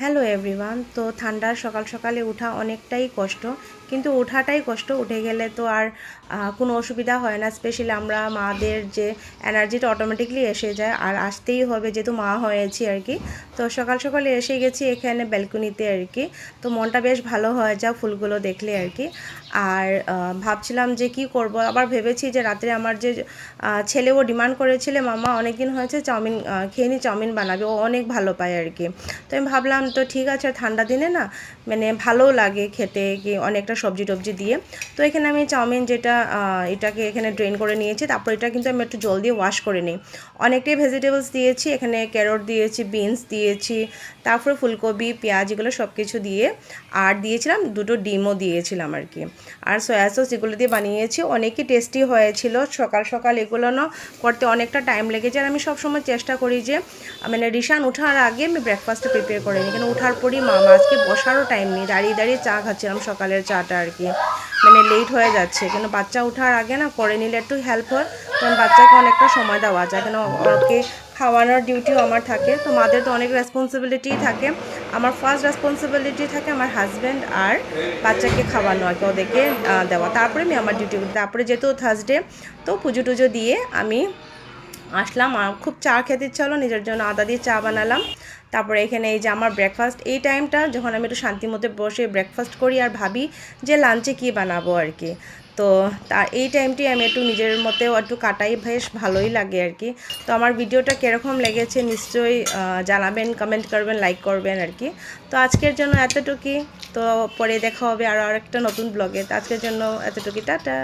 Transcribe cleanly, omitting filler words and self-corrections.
Hello everyone. তো ঠান্ডার সকাল সকালে ওঠা অনেকটাই কষ্ট, কিন্তু ওঠাটাই কষ্ট। উঠে গেলে তো আর কোনো অসুবিধা হয় না। স্পেশালি আমরা মাদের যে এনার্জিটা অটোমেটিকলি এসে যায়, আর আসতেই হবে যেহেতু মা হয়েছি আর কি। তো সকাল সকালে এসে গেছি এখানে ব্যালকনিতে আর কি। তো মনটা বেশ ভালো হয়ে যায় ফুলগুলো দেখলে আর কি। আর ভাবছিলাম যে কি করব, আবার ভেবেছি যে রাত্রে আমার যে ছেলেও ডিমান্ড করেছিলে মামা অনেকদিন হয়েছে চাউমিন খেয়ে নি, চাউমিন বানাবে, ও অনেক ভালো পায় আর কি। তো আমি ভাবলাম তো ঠিক আছে, ঠান্ডা দিনে না মানে ভালোও লাগে খেতে কি অনেকটা সবজি টবজি দিয়ে। তো এখানে আমি চাউমিন যেটা এটাকে এখানে ড্রেন করে নিয়েছি, তারপর এটা কিন্তু আমি একটু জল দিয়ে ওয়াশ করে নিই। অনেকটাই ভেজিটেবলস দিয়েছি এখানে, ক্যারট দিয়েছি, বিনস দিয়েছি, তারপরে ফুলকপি, পেঁয়াজ, এগুলো সব কিছু দিয়ে, আর দিয়েছিলাম দুটো ডিমও দিয়েছিলাম আর কি। আর সয়া সস এগুলো দিয়ে বানিয়েছি, অনেকই টেস্টি হয়েছিল। সকাল সকাল এগুলো না করতে অনেকটা টাইম লেগেছে, আর আমি সবসময় চেষ্টা করি যে মানে রিশান ওঠার আগে আমি ব্রেকফাস্টটা প্রিপেয়ার করে নিই, কেন ওঠার পরই মামা আজকে বসারও টাইম নেই, দাঁড়িয়ে দাঁড়িয়ে চা খাচ্ছিলাম সকালের চাটা আর কি। মানে লেট হয়ে যাচ্ছে, কেন বাচ্চা ওঠার আগে না করে নিলে একটু হেল্প হয়, কারণ বাচ্চাকে অনেকটা সময় দেওয়া যায়, কেন ওকে খাওয়ানোর ডিউটিও আমার থাকে। তো মাদের তো অনেক রেসপন্সিবিলিটি থাকে। আমার ফার্স্ট রেসপন্সিবিলিটি থাকে আমার হাজব্যান্ড আর বাচ্চাকে খাওয়ানো আর কি, ওদেরকে দেওয়া, তারপরে আমি আমার ডিউটি করি। তারপরে যেহেতু থার্সডে, তো পুজো টুজো দিয়ে আমি আসলাম। আর খুব চা খেতে ইচ্ছা হলো, নিজের জন্য আদা দিয়ে চা বানালাম। তারপরে এখানে এই যে আমার ব্রেকফাস্ট, এই টাইমটা যখন আমি একটু শান্তি মতো বসে ব্রেকফাস্ট করি আর ভাবি যে লাঞ্চে কী বানাবো আর কি। তো এই টাইমটি আমি একটু নিজের মতেও একটু কাটাই, বেশ ভালোই লাগে আর কি। তো আমার ভিডিওটা কীরকম লেগেছে নিশ্চয়ই জানাবেন, কমেন্ট করবেন, লাইক করবেন আর কি। তো আজকের জন্য এতটুকুই। তো পরে দেখা হবে আরও একটা নতুন ব্লগে। তো আজকের জন্য এতটুকুই, টাটা।